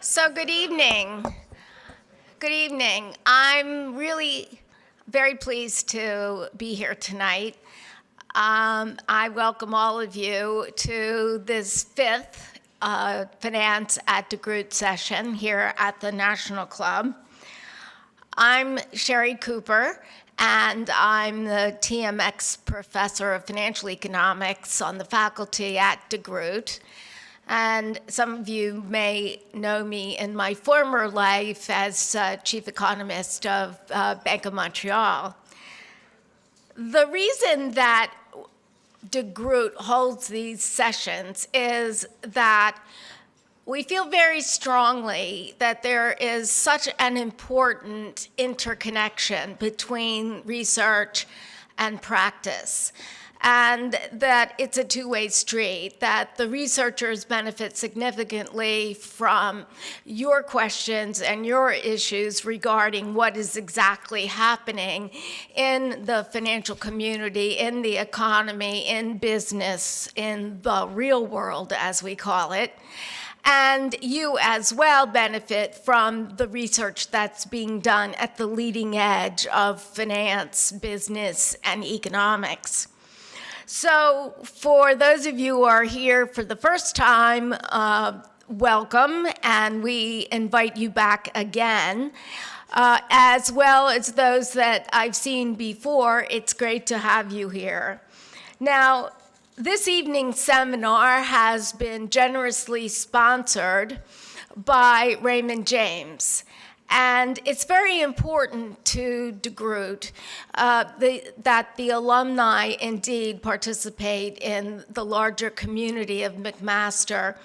So good evening. Good evening. I'm really very pleased to be here tonight. I welcome all of you to this fifth Finance at DeGroote session here at the National Club. I'm Sherry Cooper, and I'm the TMX Professor of Financial Economics on the faculty at DeGroote. And some of you may know me in my former life as chief economist of Bank of Montreal. The reason that DeGroote holds these sessions is that we feel very strongly that there is such an important interconnection between research and practice, and that it's a two-way street, that the researchers benefit significantly from your questions and your issues regarding what is exactly happening in the financial community, in the economy, in business, in the real world, as we call it. And you as well benefit from the research that's being done at the leading edge of finance, business, and economics. So for those of you who are here for the first time, welcome, and we invite you back again. As well as those that I've seen before, it's great to have you here. Now, this evening's seminar has been generously sponsored by Raymond James. And it's very important to DeGroote that the alumni indeed participate in the larger community of McMaster.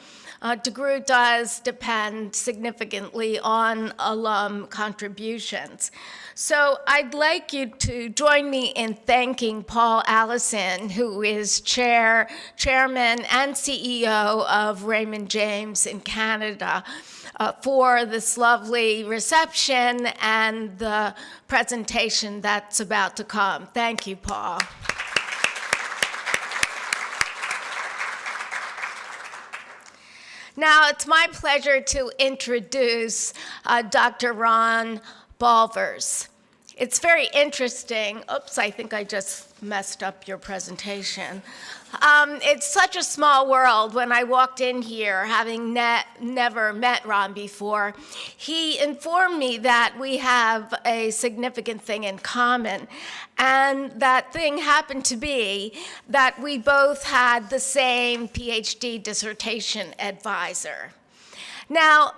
DeGroote does depend significantly on alum contributions. So I'd like you to join me in thanking Paul Allison, who is chairman and CEO of Raymond James in Canada, for this lovely reception and the presentation that's about to come. Thank you, Paul. Now, it's my pleasure to introduce Dr. Ron Balvers. It's very interesting. Oops, I think I just messed up your presentation. It's such a small world. When I walked in here, having never met Ron before, he informed me that we have a significant thing in common. And that thing happened to be that we both had the same PhD dissertation advisor. Now,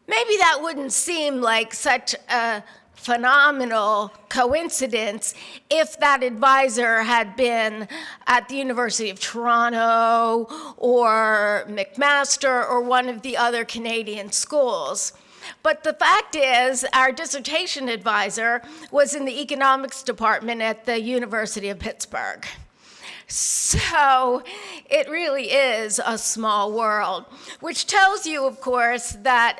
maybe that wouldn't seem like such a phenomenal coincidence if that advisor had been at the University of Toronto or McMaster or one of the other Canadian schools. But the fact is, our dissertation advisor was in the economics department at the University of Pittsburgh. So it really is a small world, which tells you, of course, that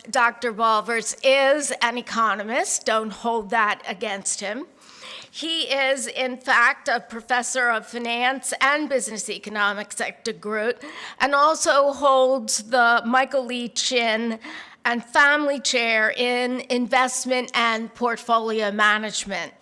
Dr. Balvers is an economist. Don't hold that against him. He is, in fact, a professor of finance and business economics at DeGroote, and also holds the Michael Lee Chin and Family Chair in Investment and Portfolio Management.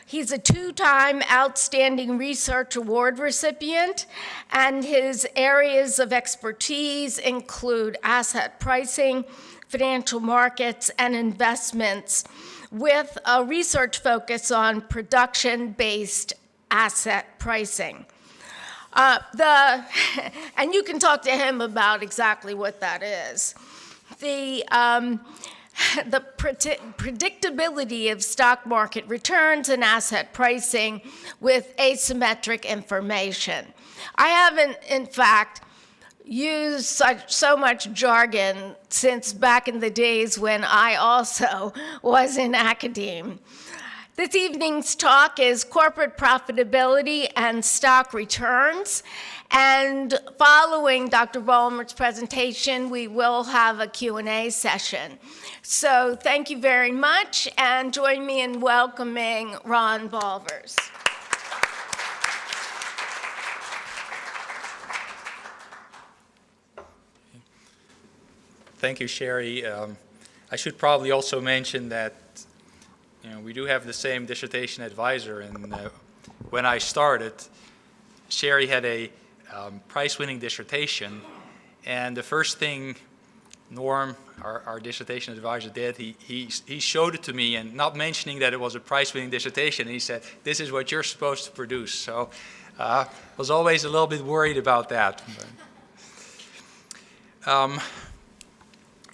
He's a two-time Outstanding Research Award recipient, and his areas of expertise include asset pricing, financial markets, and investments, with a research focus on production-based asset pricing. And you can talk to him about exactly what that is. The predictability of stock market returns and asset pricing with asymmetric information. I haven't, in fact, used so much jargon since back in the days when I also was in academe. This evening's talk is corporate profitability and stock returns. And following Dr. Balmer's presentation, we will have a Q&A session. So thank you very much, and join me in welcoming Ron Balvers. Thank you, Sherry. I should probably also mention that we do have the same dissertation advisor, and when I started, Sherry had a prize-winning dissertation, and the first thing Norm, our dissertation advisor, did, he showed it to me, and not mentioning that it was a prize-winning dissertation, and he said, "This is what you're supposed to produce." So was always a little bit worried about that.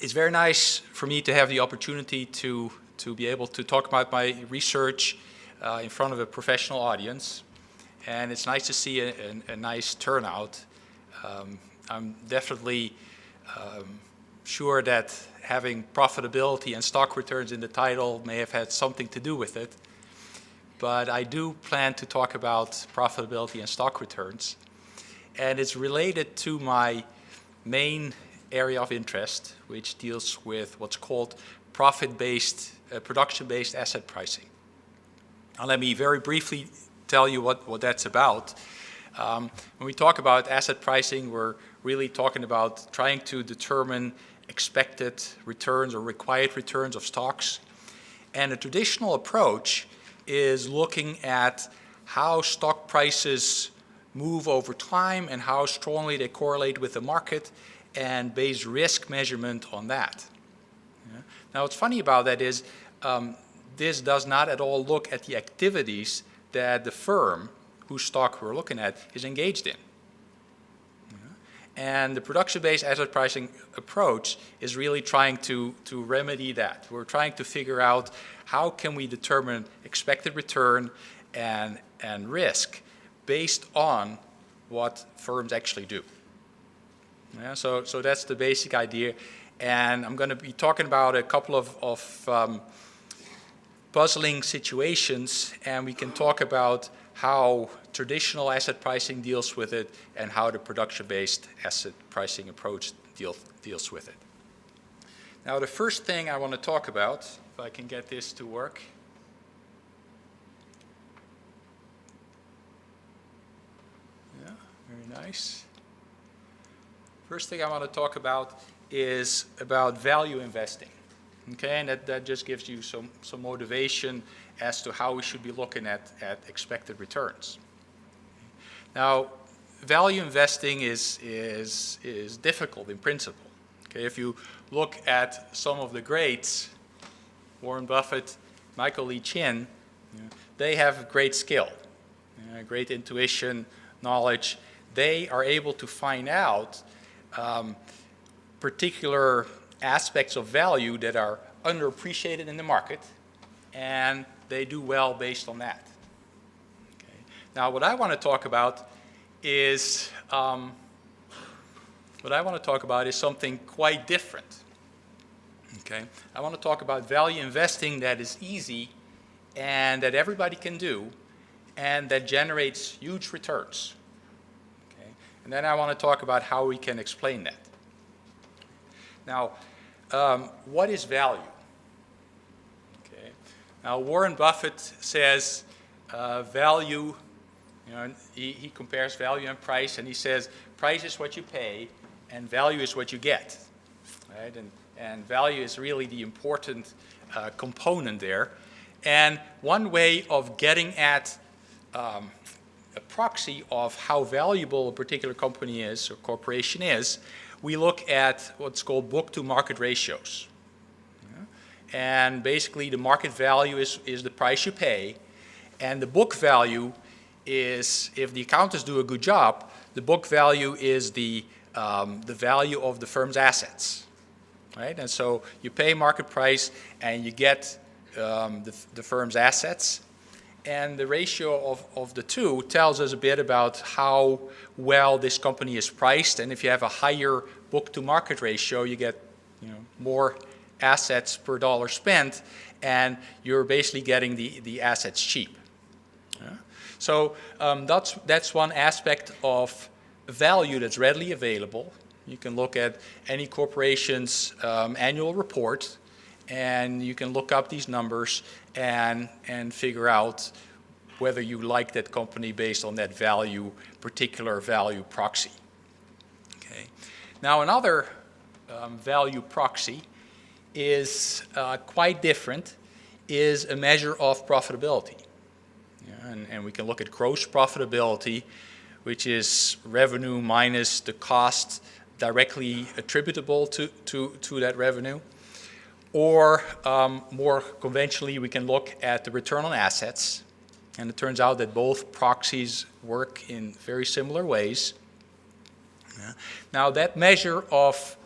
It's very nice for me to have the opportunity to be able to talk about my research in front of a professional audience, and it's nice to see a nice turnout. I'm definitely sure that having profitability and stock returns in the title may have had something to do with it, but I do plan to talk about profitability and stock returns, and it's related to my main area of interest, which deals with what's called profit-based, production-based asset pricing. Now let me very briefly tell you what that's about. When we talk about asset pricing, we're really talking about trying to determine expected returns or required returns of stocks. And a traditional approach is looking at how stock prices move over time and how strongly they correlate with the market, and base risk measurement on that. Yeah. Now what's funny about that is this does not at all look at the activities that the firm whose stock we're looking at is engaged in. Yeah. And the production-based asset pricing approach is really trying to remedy that. We're trying to figure out how can we determine expected return and risk based on what firms actually do. Yeah, so that's the basic idea, and I'm going to be talking about a couple of puzzling situations, and we can talk about how traditional asset pricing deals with it and how the production-based asset pricing approach deals with it. Now the first thing I want to talk about, if I can get this to work. Yeah, very nice. First thing I want to talk about is about value investing. Okay, and that just gives you some motivation as to how we should be looking at expected returns. Now, value investing is difficult in principle. Okay, if you look at some of the greats, Warren Buffett, Michael Lee Chin, they have great skill, great intuition, knowledge. They are able to find out particular aspects of value that are underappreciated in the market, and they do well based on that. Okay. Now, what I want to talk about is something quite different. Okay. I want to talk about value investing that is easy and that everybody can do, and that generates huge returns. Okay. And then I want to talk about how we can explain that. Now, what is value? Okay. Now, Warren Buffett says value, he compares value and price, and he says price is what you pay and value is what you get. Right? And value is really the important component there. And one way of getting at a proxy of how valuable a particular company is or corporation is, we look at what's called book-to-market ratios. Yeah. And basically the market value is the price you pay, and the book value is, if the accountants do a good job, the book value is the value of the firm's assets. Right? And so you pay market price and you get the firm's assets, and the ratio of the two tells us a bit about how well this company is priced. And if you have a higher book-to-market ratio, you get more assets per dollar spent, and you're basically getting the assets cheap. Yeah? So that's one aspect of value that's readily available. You can look at any corporation's annual report, and you can look up these numbers and figure out whether you like that company based on that particular value proxy. Okay. Now another value proxy is quite different, is a measure of profitability. Yeah, and we can look at gross profitability, which is revenue minus the cost directly attributable to that revenue. Or more conventionally, we can look at the return on assets. And it turns out that both proxies work in very similar ways. Yeah. Now, that measure of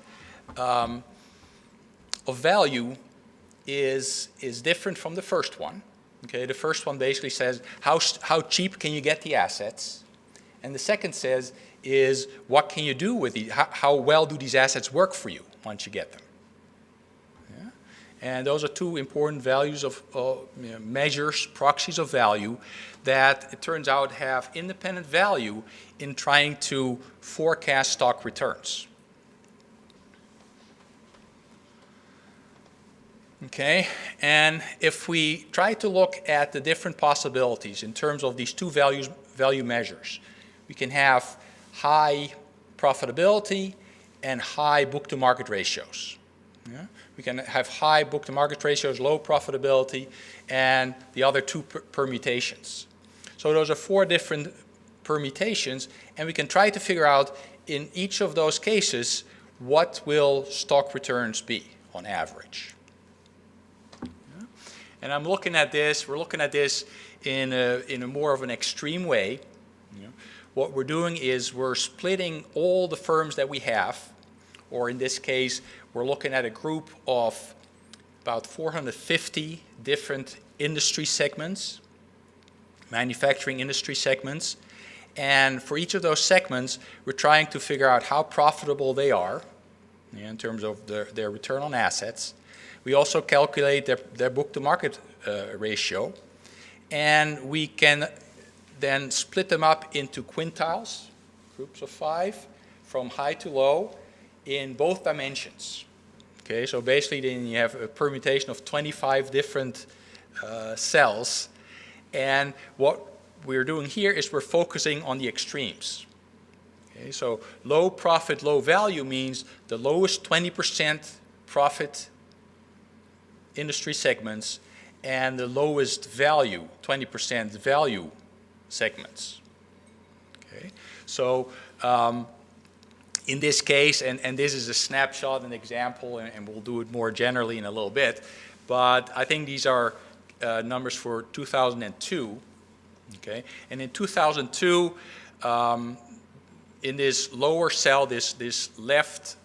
value is different from the first one. Okay, the first one basically says how cheap can you get the assets, and the second says is what can you do with these? How well do these assets work for you once you get them? Yeah? And those are two important values of measures, proxies of value, that it turns out have independent value in trying to forecast stock returns. Okay, and if we try to look at the different possibilities in terms of these two value measures, we can have high profitability and high book-to-market ratios. Yeah? We can have high book-to-market ratios, low profitability, and the other two permutations. So those are four different permutations, and we can try to figure out in each of those cases what will stock returns be on average. And I'm looking at this, we're looking at this in a more of an extreme way. Yeah. What we're doing is we're splitting all the firms that we have, or in this case, we're looking at a group of about 450 different industry segments, manufacturing industry segments. And for each of those segments, we're trying to figure out how profitable they are, in terms of their return on assets. We also calculate their book-to-market ratio, and we can then split them up into quintiles, groups of 5, from high to low, in both dimensions. Okay, so basically then you have a permutation of 25 different cells, and what we're doing here is we're focusing on the extremes. Okay, so low profit, low value means the lowest 20% profit industry segments and the lowest value, 20% value segments. Okay, so in this case, and this is a snapshot, an example, and we'll do it more generally in a little bit, but I think these are numbers for 2002. Okay, and in 2002, in this lower cell, this left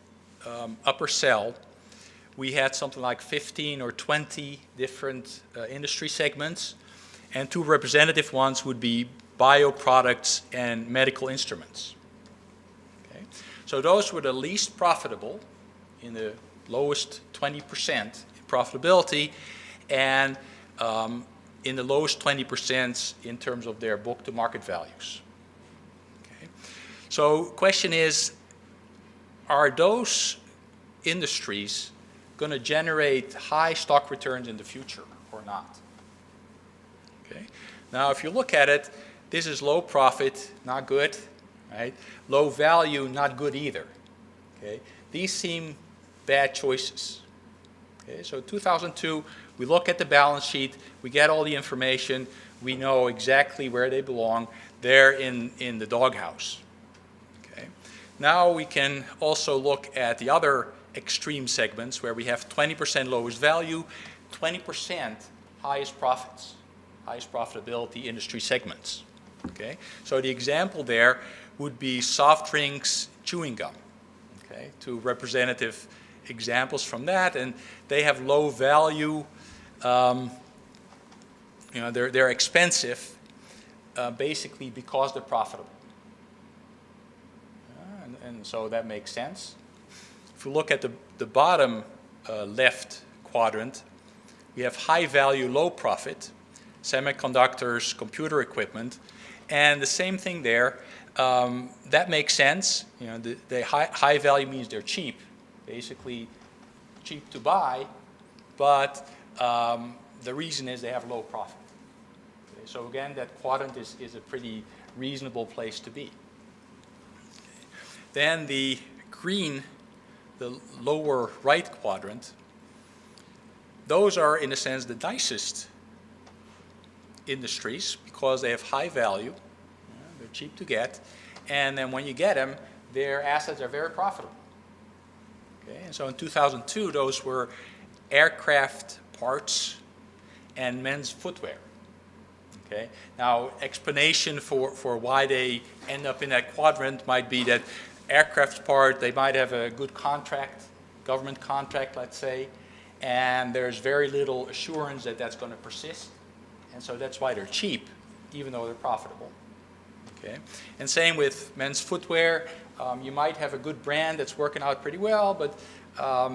upper cell, we had something like 15 or 20 different industry segments, and two representative ones would be bioproducts and medical instruments. Okay. So those were the least profitable in the lowest 20% profitability, and in the lowest 20% in terms of their book-to-market values. Okay. So question is, are those industries going to generate high stock returns in the future or not? Okay. Now, if you look at it, this is low profit, not good, right? Low value, not good either. Okay. These seem bad choices. Okay. So 2002, we look at the balance sheet, we get all the information, we know exactly where they belong. They're in the doghouse. Okay. Now we can also look at the other extreme segments where we have 20% lowest value, 20% highest profits, highest profitability industry segments. Okay? So the example there would be soft drinks, chewing gum. Okay? Two representative examples from that, and they have low value. They're expensive, basically because they're profitable. And so that makes sense. If we look at the bottom left quadrant, we have high value, low profit, semiconductors, computer equipment, and the same thing there. That makes sense. The high value means they're cheap, basically cheap to buy, but the reason is they have low profit. Okay, so again, that quadrant is a pretty reasonable place to be. Then the green the lower right quadrant, those are, in a sense, the nicest industries because they have high value, they're cheap to get, and then when you get them, their assets are very profitable. Okay? And so in 2002, those were aircraft parts and men's footwear. Okay? Now, explanation for why they end up in that quadrant might be that aircraft part, they might have a good contract, government contract, let's say, and there's very little assurance that that's going to persist. And so that's why they're cheap, even though they're profitable. Okay? And same with men's footwear. You might have a good brand that's working out pretty well, but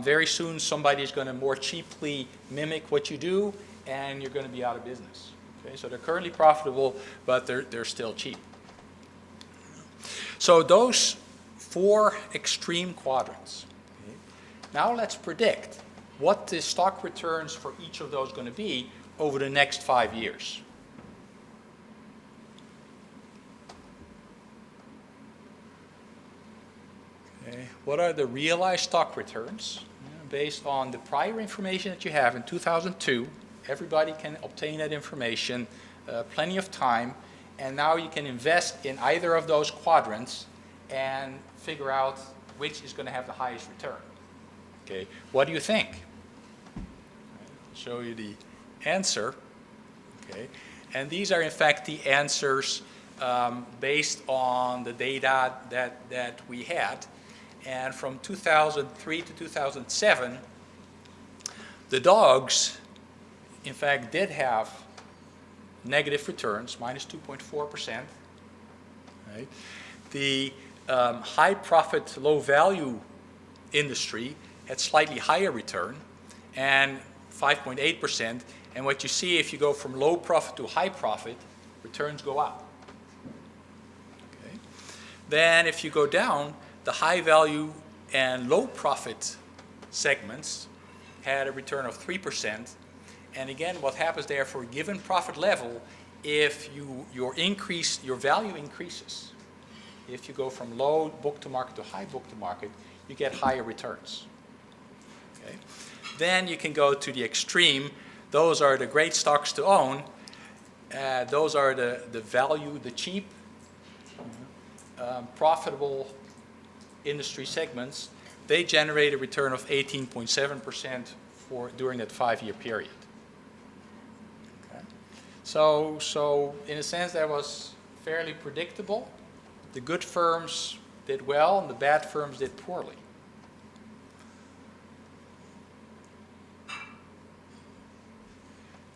very soon somebody's going to more cheaply mimic what you do, and you're going to be out of business. Okay? So they're currently profitable, but they're still cheap. So those 4 extreme quadrants. Okay? Now let's predict what the stock returns for each of those going to be over the next 5 years. Okay. What are the realized stock returns? Based on the prior information that you have in 2002, everybody can obtain that information, plenty of time, and now you can invest in either of those quadrants and figure out which is going to have the highest return. Okay. What do you think? I'll show you the answer. Okay. And these are in fact the answers based on the data that we had. And from 2003 to 2007, the dogs, in fact, did have negative returns, minus 2.4%. Right? The high profit, low value industry had slightly higher return, and 5.8%. And what you see, if you go from low profit to high profit, returns go up. Okay. Then if you go down, the high value and low profit segments had a return of 3%. And again, what happens there for a given profit level, if your value increases, if you go from low book to market to high book to market, you get higher returns. Okay. Then you can go to the extreme. Those are the great stocks to own. Those are the value, the cheap, profitable industry segments. They generate a return of 18.7% during that 5-year period. Okay. So in a sense, that was fairly predictable. The good firms did well, and the bad firms did poorly.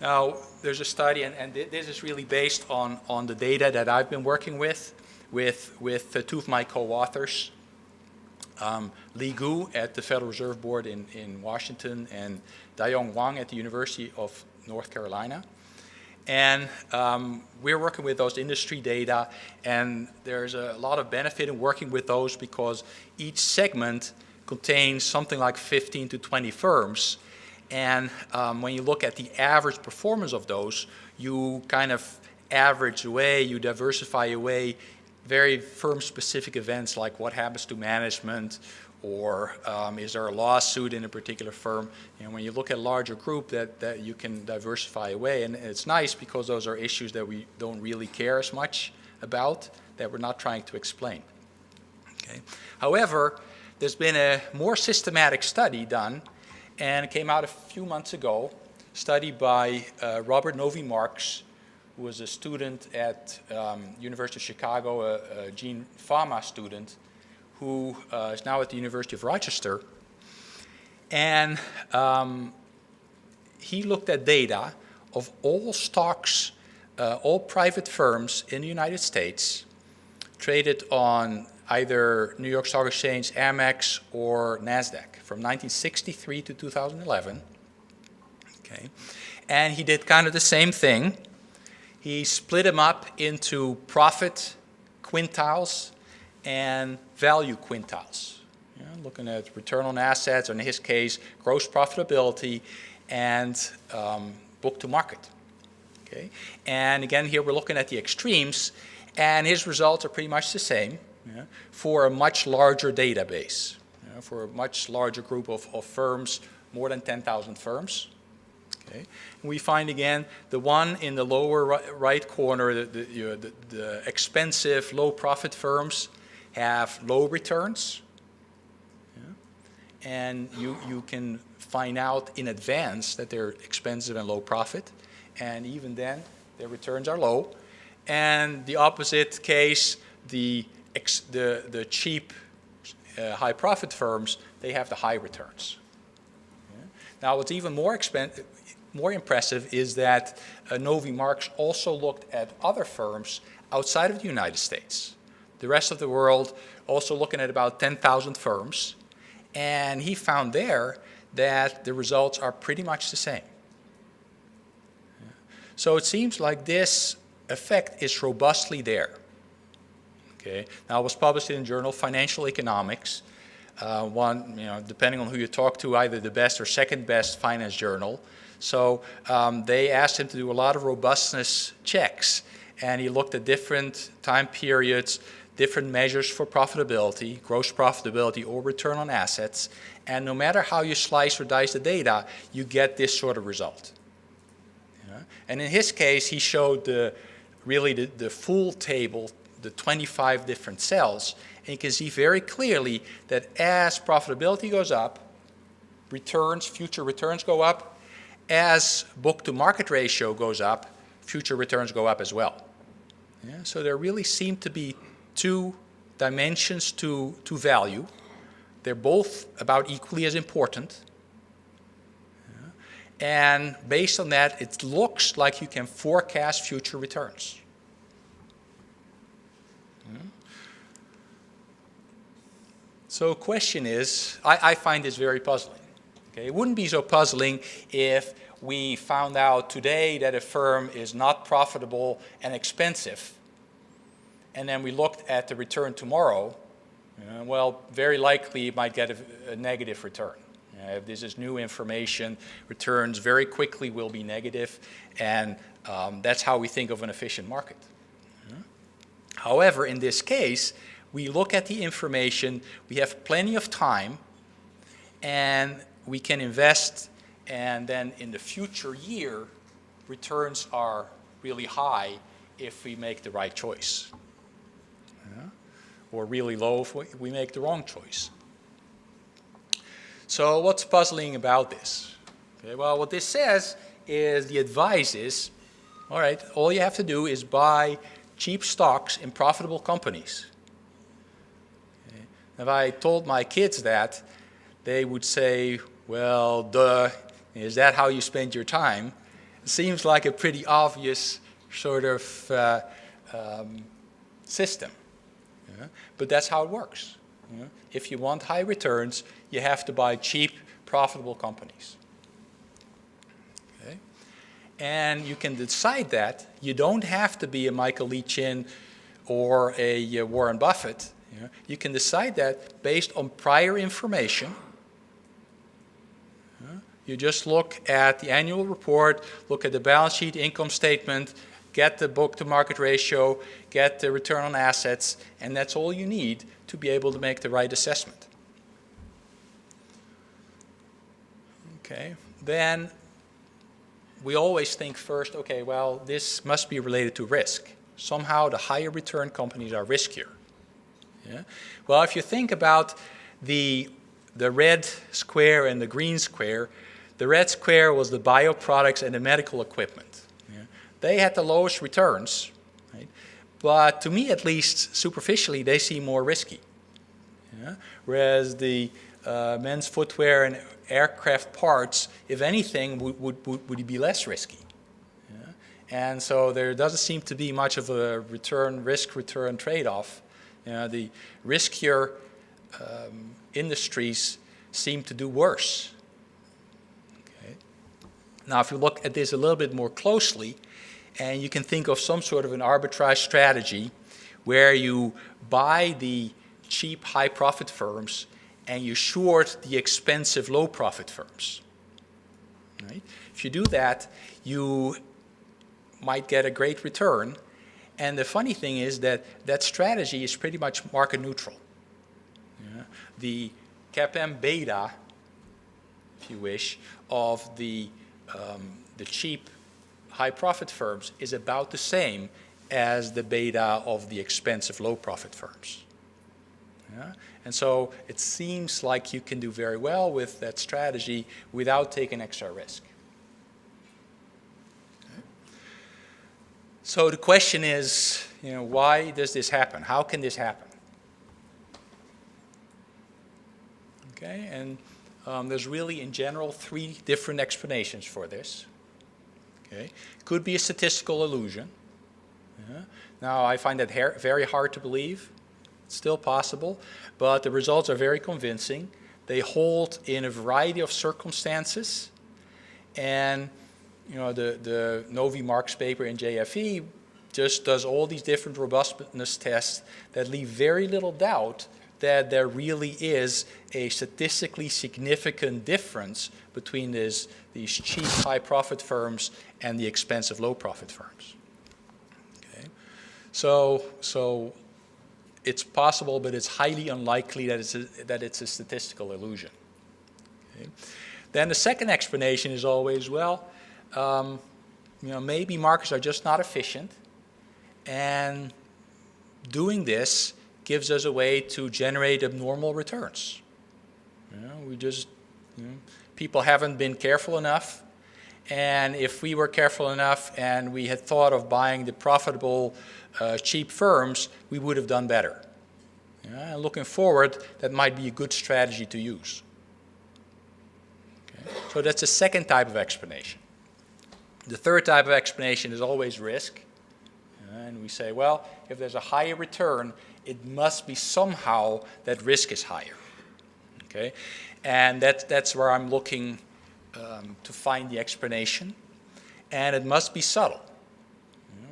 Now, there's a study, and this is really based on the data that I've been working with 2 of my co-authors, Li Gu at the Federal Reserve Board in Washington, and Dayong Wang at the University of North Carolina. And we're working with those industry data, and there's a lot of benefit in working with those because each segment contains something like 15 to 20 firms. And when you look at the average performance of those, you kind of average away, you diversify away very firm-specific events like what happens to management, or is there a lawsuit in a particular firm. And when you look at a larger group, that you can diversify away. And it's nice because those are issues that we don't really care as much about, that we're not trying to explain. Okay. However, there's been a more systematic study done, and it came out a few months ago, a study by Robert Novi-Marx, who was a student at University of Chicago, a Gene Fama student, who is now at the University of Rochester. And he looked at data of all stocks, all private firms in the United States, traded on either New York Stock Exchange, Amex, or NASDAQ from 1963 to 2011. Okay. And he did kind of the same thing. He split them up into profit quintiles and value quintiles. You know, looking at return on assets, or in his case, gross profitability, and book to market. Okay. And again, here we're looking at the extremes, and his results are pretty much the same, for a much larger database. for a much larger group of firms, more than 10,000 firms. Okay. And we find again the one in the lower right corner, the expensive low profit firms have low returns. Yeah. And you can find out in advance that they're expensive and low profit. And even then, their returns are low. And the opposite case, the cheap high profit firms, they have the high returns. Yeah. Now, what's even more impressive is that Novi Marks also looked at other firms outside of the United States. The rest of the world also looking at about 10,000 firms. And he found there that the results are pretty much the same. Yeah. So it seems like this effect is robustly there. Okay. Now, it was published in the journal Financial Economics, depending on who you talk to, either the best or second best finance journal. So they asked him to do a lot of robustness checks, and he looked at different time periods, different measures for profitability, gross profitability or return on assets, and no matter how you slice or dice the data, you get this sort of result. Yeah. And in his case, he showed the full table, the 25 different cells, and you can see very clearly that as profitability goes up, future returns go up. As book-to-market ratio goes up, future returns go up as well. Yeah, so there really seem to be two dimensions to value. They're both about equally as important. Yeah. And based on that, it looks like you can forecast future returns. Yeah. So the question is, I find this very puzzling. Okay, it wouldn't be so puzzling if we found out today that a firm is not profitable and expensive, and then we looked at the return tomorrow. Well, very likely you might get a negative return. If this is new information, returns very quickly will be negative, and that's how we think of an efficient market. However, in this case, we look at the information, we have plenty of time, and we can invest, and then in the future year, returns are really high if we make the right choice. Yeah. Or really low if we make the wrong choice. So what's puzzling about this? Okay, well, what this says is the advice is, all right, all you have to do is buy cheap stocks in profitable companies. Okay. If I told my kids that, they would say, well, duh, is that how you spend your time? It seems like a pretty obvious sort of system. Yeah? But that's how it works. Yeah? If you want high returns, you have to buy cheap, profitable companies. Okay? And you can decide that. You don't have to be a Michael Lee Chin or a Warren Buffett. Yeah? You can decide that based on prior information. You just look at the annual report, look at the balance sheet, income statement, get the book-to-market ratio, get the return on assets, and that's all you need to be able to make the right assessment. Okay, then we always think first, okay, well, this must be related to risk. Somehow the higher return companies are riskier. Yeah? Well, if you think about the red square and the green square, the red square was the bioproducts and the medical equipment. Yeah. They had the lowest returns, right? But to me at least, superficially, they seem more risky. Yeah. Whereas the men's footwear and aircraft parts, if anything, would be less risky. Yeah. And so there doesn't seem to be much of a risk-return trade-off. You know, the riskier industries seem to do worse. Okay. Now, if you look at this a little bit more closely, and you can think of some sort of an arbitrage strategy where you buy the cheap high-profit firms and you short the expensive low-profit firms. Right? If you do that, you might get a great return. And the funny thing is that that strategy is pretty much market neutral. Yeah? The CAPM beta, if you wish, of the cheap high profit firms is about the same as the beta of the expensive low profit firms. Yeah? And so it seems like you can do very well with that strategy without taking extra risk. Okay. So the question is, why does this happen? How can this happen? Okay, and there's really, in general, 3 different explanations for this. Okay, could be a statistical illusion. Yeah. Now, I find that very hard to believe. It's still possible, but the results are very convincing. They hold in a variety of circumstances, and the Novi Marks paper in JFE just does all these different robustness tests that leave very little doubt that there really is a statistically significant difference between these cheap high profit firms and the expensive low profit firms. Okay. So it's possible, but it's highly unlikely that it's a statistical illusion. Okay. Then the second explanation is always, well, maybe markets are just not efficient, and doing this gives us a way to generate abnormal returns. People haven't been careful enough, and if we were careful enough and we had thought of buying the profitable cheap firms, we would have done better. And looking forward, that might be a good strategy to use. Okay. So that's the second type of explanation. The third type of explanation is always risk. And we say, well, if there's a higher return, it must be somehow that risk is higher. Okay? And that's where I'm looking to find the explanation. And it must be subtle.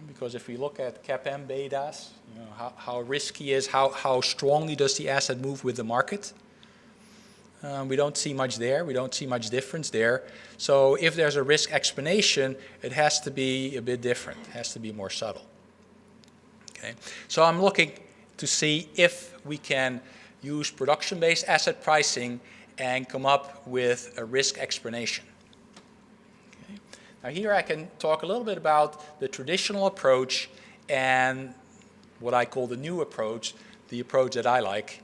Because if we look at CAPM betas, how risky is, how strongly does the asset move with the market? We don't see much there. We don't see much difference there. So if there's a risk explanation, it has to be a bit different. It has to be more subtle. Okay. So I'm looking to see if we can use production-based asset pricing and come up with a risk explanation. Okay. Now here I can talk a little bit about the traditional approach and what I call the new approach, the approach that I like.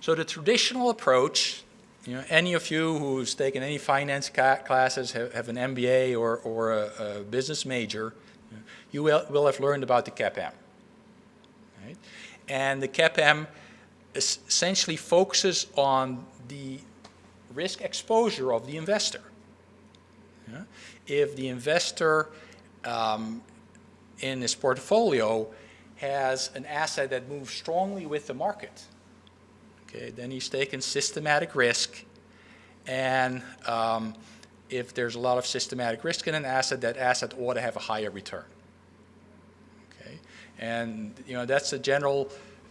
So the traditional approach, any of you who's taken any finance classes, have an MBA or a business major, you will have learned about the CAPM. Right? And the CAPM essentially focuses on the risk exposure of the investor. Yeah? If the investor in his portfolio has an asset that moves strongly with the market, okay, then he's taken systematic risk, and if there's a lot of systematic risk in an asset, that asset ought to have a higher return. Okay, and that's a general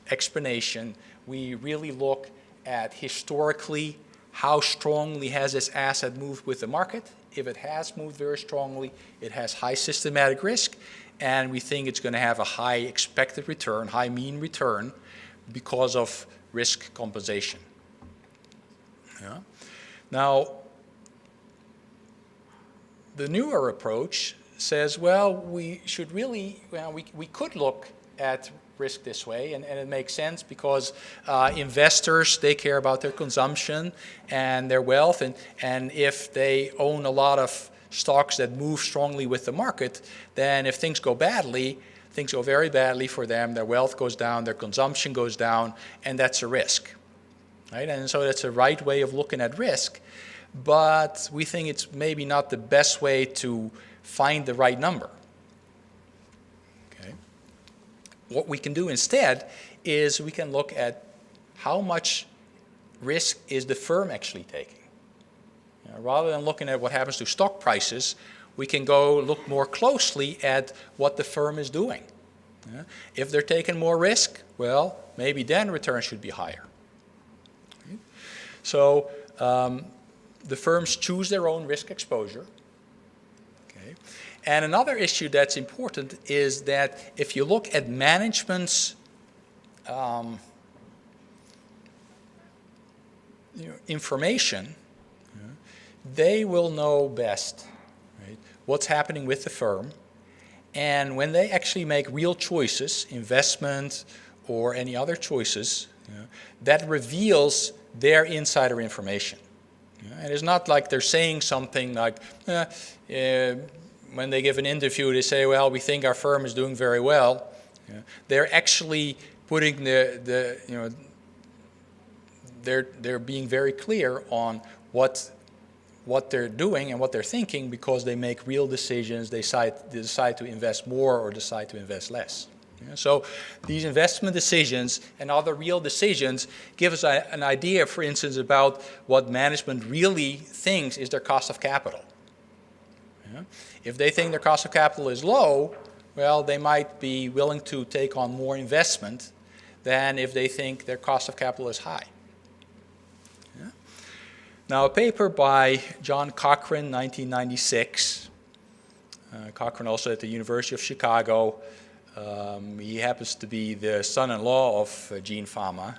explanation. We really look at historically how strongly has this asset moved with the market. If it has moved very strongly, it has high systematic risk, and we think it's going to have a high expected return, high mean return, because of risk compensation. Yeah. Now, the newer approach says, well, we should really, we could look at risk this way, and it makes sense because investors, they care about their consumption and their wealth, and if they own a lot of stocks that move strongly with the market, then if things go badly, things go very badly for them, their wealth goes down, their consumption goes down, and that's a risk. Right? And so that's a right way of looking at risk, but we think it's maybe not the best way to find the right number. Okay. What we can do instead is we can look at how much risk is the firm actually taking. Rather than looking at what happens to stock prices, we can go look more closely at what the firm is doing. Yeah. If they're taking more risk, well, maybe then returns should be higher. Okay. So the firms choose their own risk exposure. Okay. And another issue that's important is that if you look at management's information, they will know best, right, what's happening with the firm. And when they actually make real choices, investment or any other choices, that reveals their insider information. And it's not like they're saying something like, when they give an interview, they say, well, we think our firm is doing very well. They're actually putting they're being very clear on what they're doing and what they're thinking, because they make real decisions. They decide to invest more or decide to invest less. So these investment decisions and other real decisions give us an idea, for instance, about what management really thinks is their cost of capital. If they think their cost of capital is low, well, they might be willing to take on more investment than if they think their cost of capital is high. Now, a paper by John Cochran, 1996. Cochran also at the University of Chicago. He happens to be the son-in-law of Gene Fama.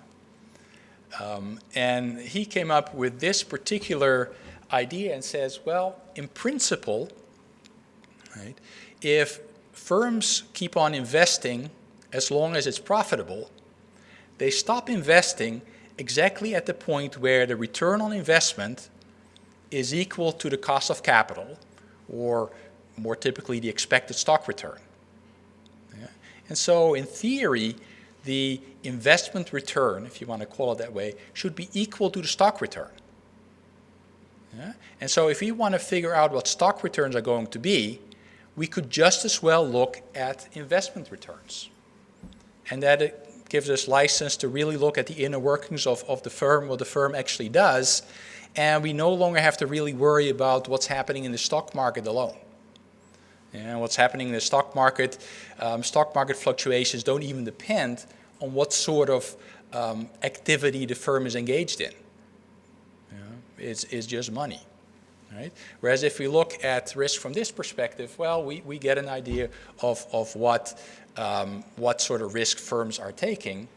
And he came up with this particular idea and says, well, in principle, right, if firms keep on investing as long as it's profitable, they stop investing exactly at the point where the return on investment is equal to the cost of capital, or more typically the expected stock return. And so in theory, the investment return, if you want to call it that way, should be equal to the stock return. And so if we want to figure out what stock returns are going to be, we could just as well look at investment returns. And that it gives us license to really look at the inner workings of the firm, what the firm actually does, and we no longer have to really worry about what's happening in the stock market alone. And what's happening in the stock market fluctuations don't even depend on what sort of activity the firm is engaged in. It's just money. Right? Whereas if we look at risk from this perspective, well, we get an idea of what sort of risk firms are taking,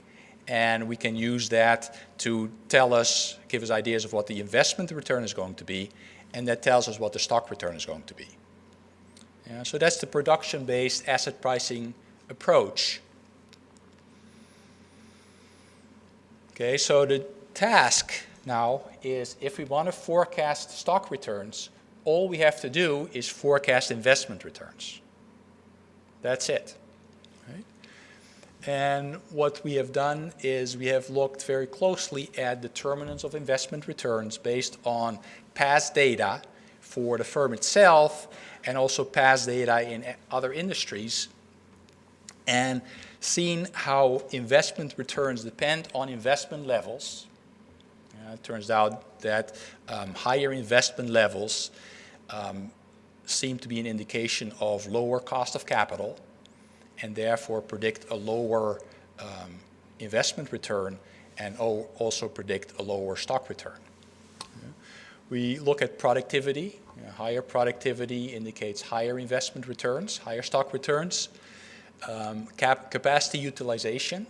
and we can use that to give us ideas of what the investment return is going to be, and that tells us what the stock return is going to be. So that's the production-based asset pricing approach. Okay, so the task now is, if we want to forecast stock returns, all we have to do is forecast investment returns. That's it. Right? And what we have done is we have looked very closely at determinants of investment returns based on past data for the firm itself and also past data in other industries, and seen how investment returns depend on investment levels. It turns out that higher investment levels seem to be an indication of lower cost of capital, and therefore predict a lower investment return, and also predict a lower stock return. We look at productivity. Higher productivity indicates higher investment returns, higher stock returns. Capacity utilization.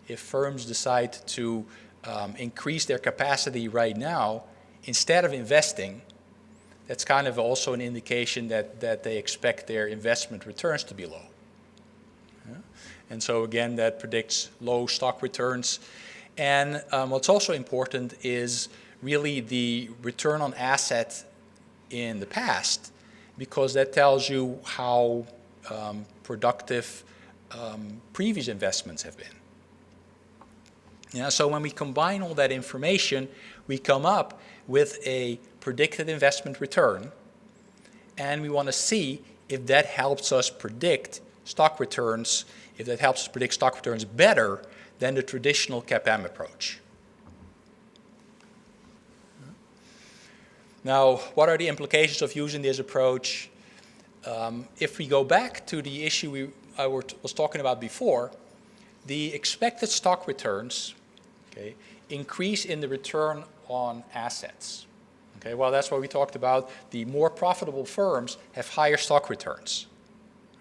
If firms decide to increase their capacity right now instead of investing, that's kind of also an indication that they expect their investment returns to be low. And so again, that predicts low stock returns. And what's also important is really the return on asset in the past, because that tells you how productive previous investments have been. So when we combine all that information, we come up with a predicted investment return, and we want to see if that helps us predict stock returns, if that helps us predict stock returns better than the traditional CAPM approach. Now, what are the implications of using this approach? If we go back to the issue I was talking about before, the expected stock returns, okay, increase in the return on assets. Okay, well, that's what we talked about. The more profitable firms have higher stock returns.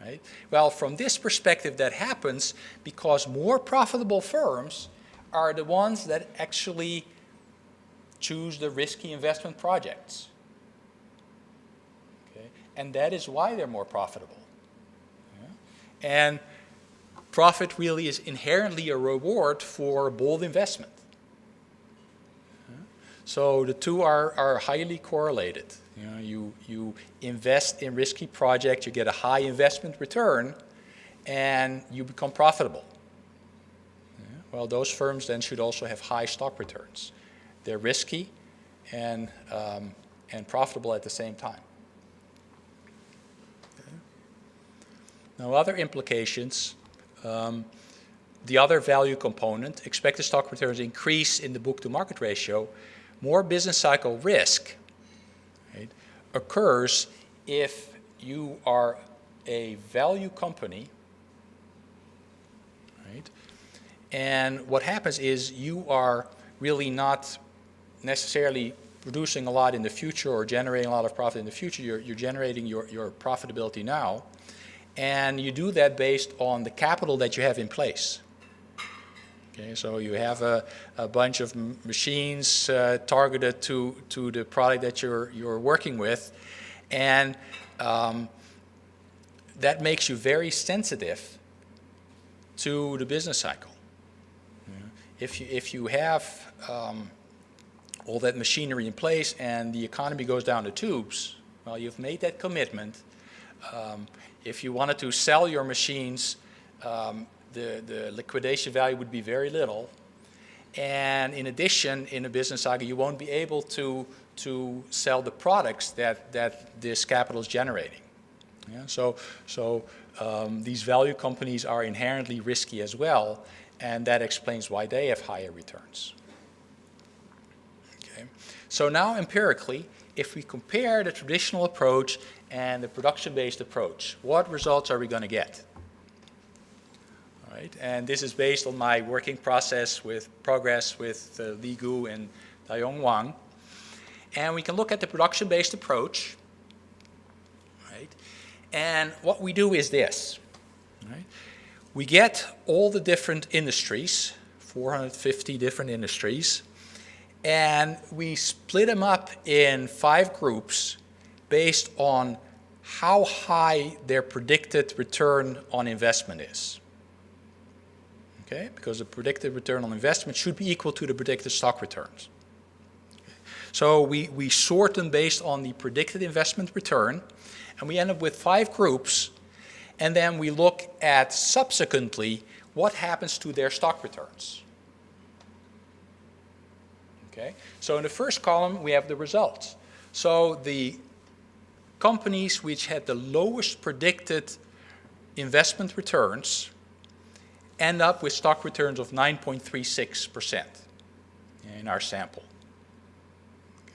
Right? Well, from this perspective, that happens because more profitable firms are the ones that actually choose the risky investment projects. Okay? And that is why they're more profitable. Yeah? And profit really is inherently a reward for bold investment. So the two are highly correlated. You invest in risky projects, you get a high investment return, and you become profitable. Well, those firms then should also have high stock returns. They're risky and profitable at the same time. Okay. Now, other implications. The other value component, expected stock returns increase in the book-to-market ratio. More business cycle risk, right, occurs if you are a value company, right? And what happens is you are really not necessarily producing a lot in the future or generating a lot of profit in the future. You're generating your profitability now. And you do that based on the capital that you have in place. Okay, so you have a bunch of machines targeted to the product that you're working with, and that makes you very sensitive to the business cycle. Yeah. If you have all that machinery in place and the economy goes down the tubes, well, you've made that commitment. If you wanted to sell your machines, the liquidation value would be very little. And in addition, in a business cycle, you won't be able to sell the products that this capital is generating. Yeah? So these value companies are inherently risky as well, and that explains why they have higher returns. Okay. So now empirically, if we compare the traditional approach and the production-based approach, what results are we going to get? Right? And this is based on my working progress with Li Gu and Dayong Wang. And we can look at the production-based approach. Right? And what we do is this. Right? We get all the different industries, 450 different industries, and we split them up in 5 groups based on how high their predicted return on investment is. Okay? Because the predicted return on investment should be equal to the predicted stock returns. Okay. So we sort them based on the predicted investment return, and we end up with 5 groups, and then we look at subsequently what happens to their stock returns. Okay? So in the first column, we have the results. So the companies which had the lowest predicted investment returns end up with stock returns of 9.36% in our sample.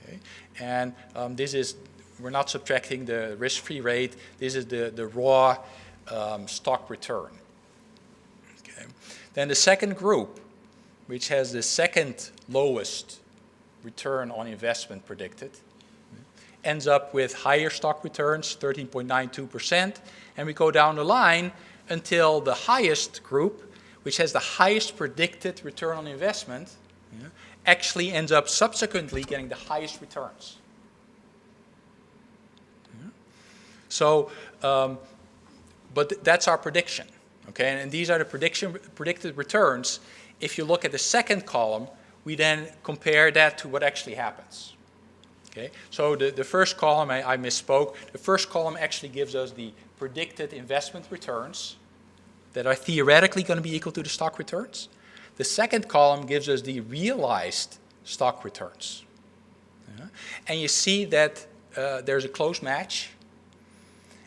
Okay? And this is, we're not subtracting the risk-free rate, this is the raw stock return. Okay? Then the second group, which has the second lowest return on investment predicted, ends up with higher stock returns, 13.92%, and we go down the line until the highest group, which has the highest predicted return on investment, actually ends up subsequently getting the highest returns. So, but that's our prediction, okay? And these are the predicted returns. If you look at the second column, we then compare that to what actually happens. Okay? So the first column, I misspoke. The first column actually gives us the predicted investment returns that are theoretically going to be equal to the stock returns. The second column gives us the realized stock returns. Yeah? And you see that there's a close match.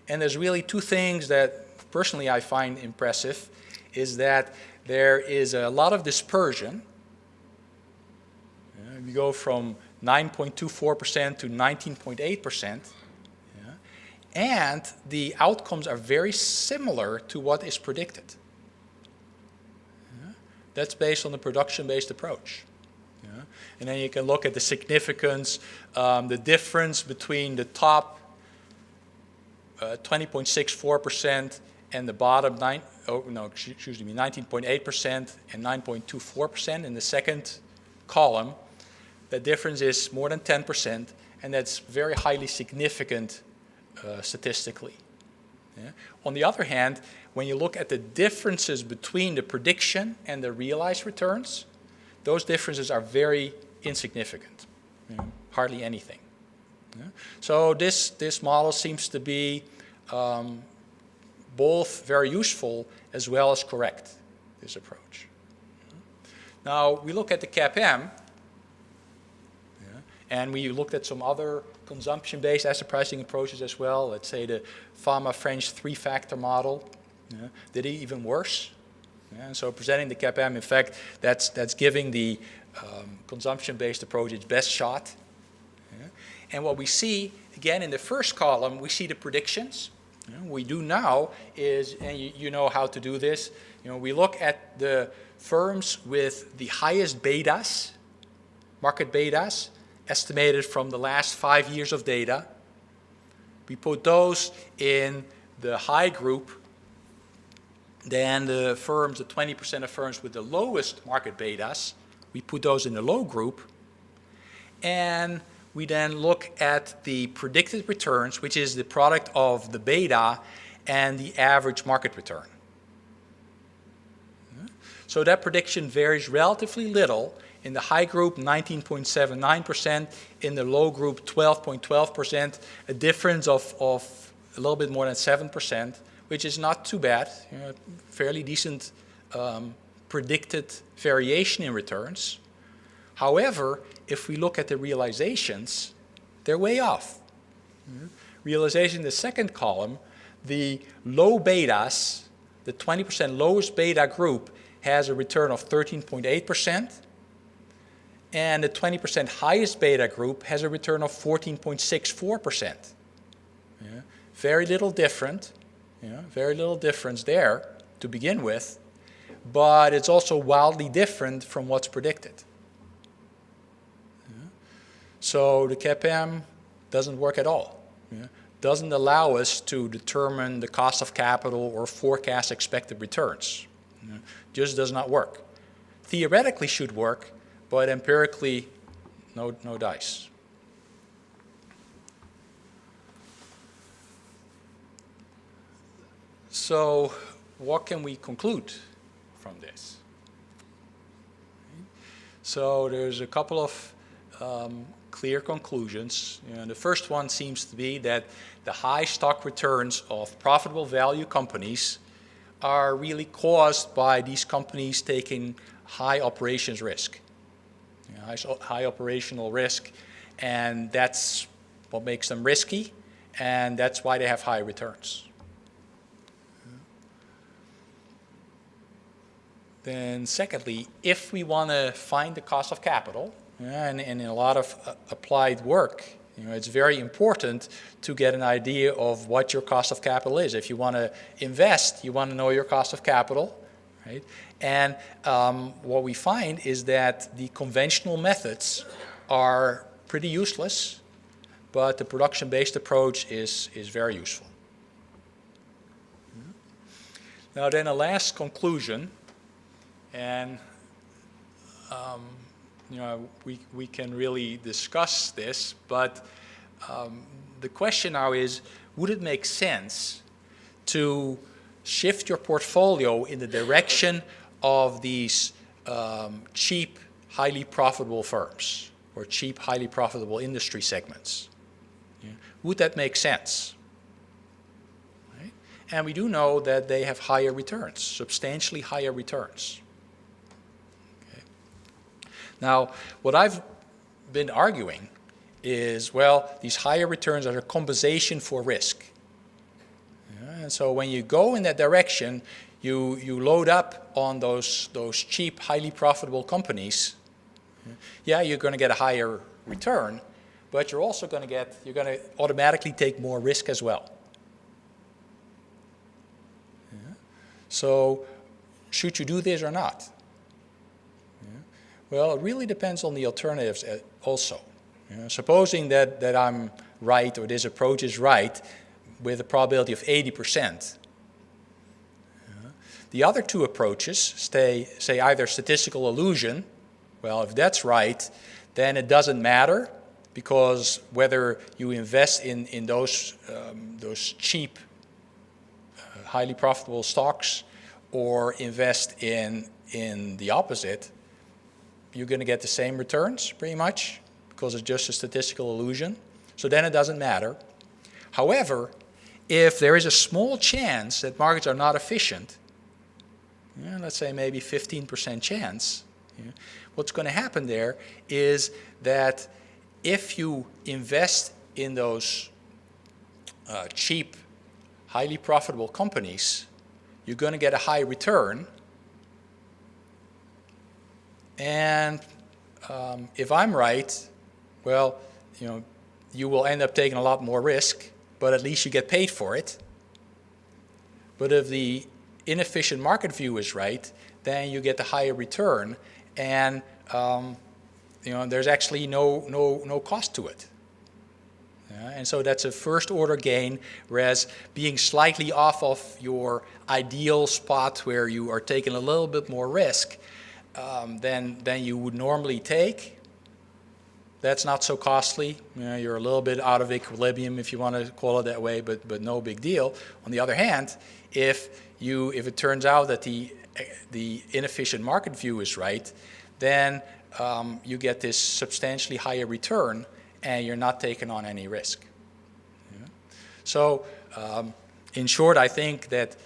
And there's really 2 things that personally I find impressive, is that there is a lot of dispersion. We go from 9.24% to 19.8%. Yeah? And the outcomes are very similar to what is predicted. Yeah? That's based on the production-based approach. Yeah? And then you can look at the significance, the difference between the top 20.64% and the bottom 19.8% and 9.24% in the second column, the difference is more than 10%, and that's very highly significant statistically. Yeah. On the other hand, when you look at the differences between the prediction and the realized returns, those differences are very insignificant, hardly anything. Yeah. So this model seems to be both very useful as well as correct, this approach. Now we look at the CAPM, and we looked at some other consumption-based asset pricing approaches as well. Let's say the Fama-French three-factor model. Did it even worse? And so presenting the CAPM, in fact, that's giving the consumption-based approach its best shot. And what we see, again, in the first column, we see the predictions. What we do now is, and you know how to do this, we look at the firms with the highest betas, market betas, estimated from the last 5 years of data. We put those in the high group. Then the firms, the 20% of firms with the lowest market betas, we put those in the low group. And we then look at the predicted returns, which is the product of the beta and the average market return. So that prediction varies relatively little. In the high group, 19.79%. In the low group, 12.12%. A difference of a little bit more than 7%, which is not too bad. Fairly decent predicted variation in returns. However, if we look at the realizations, they're way off. Realization in the second column, the low betas, the 20% lowest beta group, has a return of 13.8%. And the 20% highest beta group has a return of 14.64%. Very little different, very little difference there to begin with, but it's also wildly different from what's predicted. So the CAPM doesn't work at all. Doesn't allow us to determine the cost of capital or forecast expected returns. Just does not work. Theoretically should work, but empirically, no dice. So what can we conclude from this? So there's a couple of clear conclusions. The first one seems to be that the high stock returns of profitable value companies are really caused by these companies taking high operations risk. High operational risk, and that's what makes them risky, and that's why they have high returns. Then secondly, if we want to find the cost of capital, and in a lot of applied work, it's very important to get an idea of what your cost of capital is. If you want to invest, you want to know your cost of capital, right? And what we find is that the conventional methods are pretty useless, but the production-based approach is very useful. Now then, a last conclusion, and we can really discuss this, but the question now is, would it make sense to shift your portfolio in the direction of these cheap, highly profitable firms or cheap, highly profitable industry segments? Would that make sense? Right? And we do know that they have higher returns, substantially higher returns. Okay. Now, what I've been arguing is, well, these higher returns are a compensation for risk. And so when you go in that direction, you load up on those cheap, highly profitable companies. Yeah, you're going to get a higher return, but you're also going to automatically take more risk as well. So should you do this or not? Well, it really depends on the alternatives also. Supposing that I'm right, or this approach is right, with a probability of 80%, The other two approaches say either statistical illusion. Well, if that's right, then it doesn't matter, because whether you invest in those cheap, highly profitable stocks or invest in the opposite, you're going to get the same returns pretty much, because it's just a statistical illusion. So then it doesn't matter. However, if there is a small chance that markets are not efficient, let's say maybe 15% chance, what's going to happen there is that if you invest in those cheap, highly profitable companies, you're going to get a high return. And if I'm right, well, you will end up taking a lot more risk, but at least you get paid for it. But if the inefficient market view is right, then you get the higher return, and there's actually no cost to it. And so that's a first order gain, whereas being slightly off of your ideal spot where you are taking a little bit more risk than you would normally take, that's not so costly. You're a little bit out of equilibrium, if you want to call it that way, but no big deal. On the other hand, if it turns out that the inefficient market view is right, then you get this substantially higher return, and you're not taking on any risk. So, in short, I think that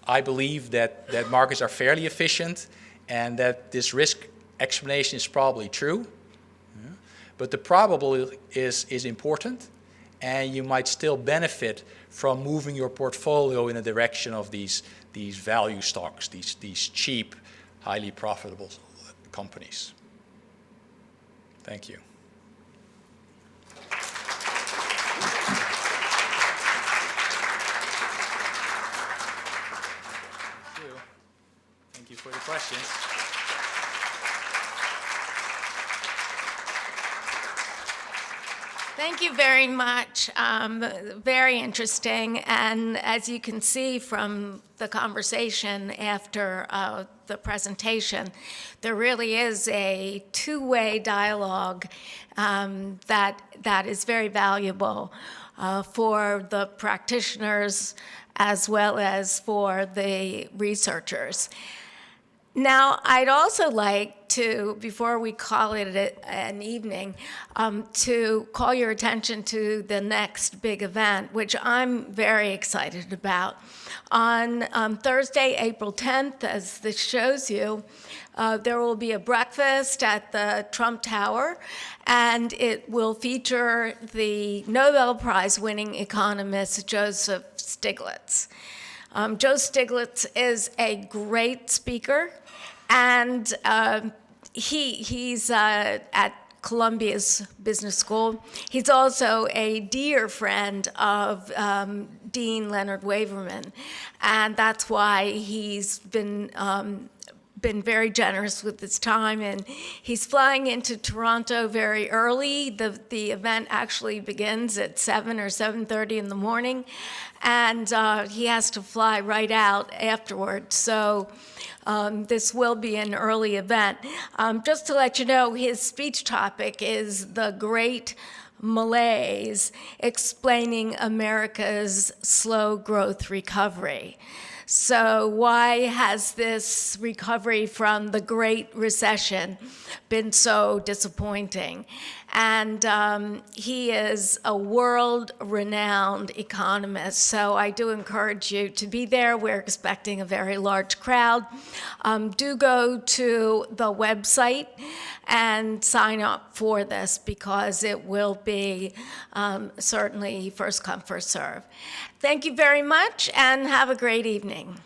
I believe that markets are fairly efficient, and that this risk explanation is probably true. But the probable is important, and you might still benefit from moving your portfolio in a direction of these value stocks, these cheap, highly profitable companies. Thank you. Thank you for the questions. Thank you very much. Very interesting. And as you can see from the conversation after the presentation, there really is a two-way dialogue that is very valuable for the practitioners as well as for the researchers. Now, I'd also like to, before we call it an evening, to call your attention to the next big event, which I'm very excited about. On Thursday, April 10th, as this shows you, there will be a breakfast at the Trump Tower, and it will feature the Nobel Prize-winning economist Joseph Stiglitz. Joe Stiglitz is a great speaker, and he's at Columbia's Business School. He's also a dear friend of Dean Leonard Waverman, and that's why he's been very generous with his time, and he's flying into Toronto very early. The event actually begins at 7 or 7:30 in the morning, and he has to fly right out afterwards. So this will be an early event. Just to let you know, his speech topic is the Great Malaise, explaining America's slow growth recovery. So why has this recovery from the Great Recession been so disappointing? And he is a world-renowned economist, so I do encourage you to be there. We're expecting a very large crowd. Do go to the website and sign up for this, because it will be certainly first come, first serve. Thank you very much, and have a great evening.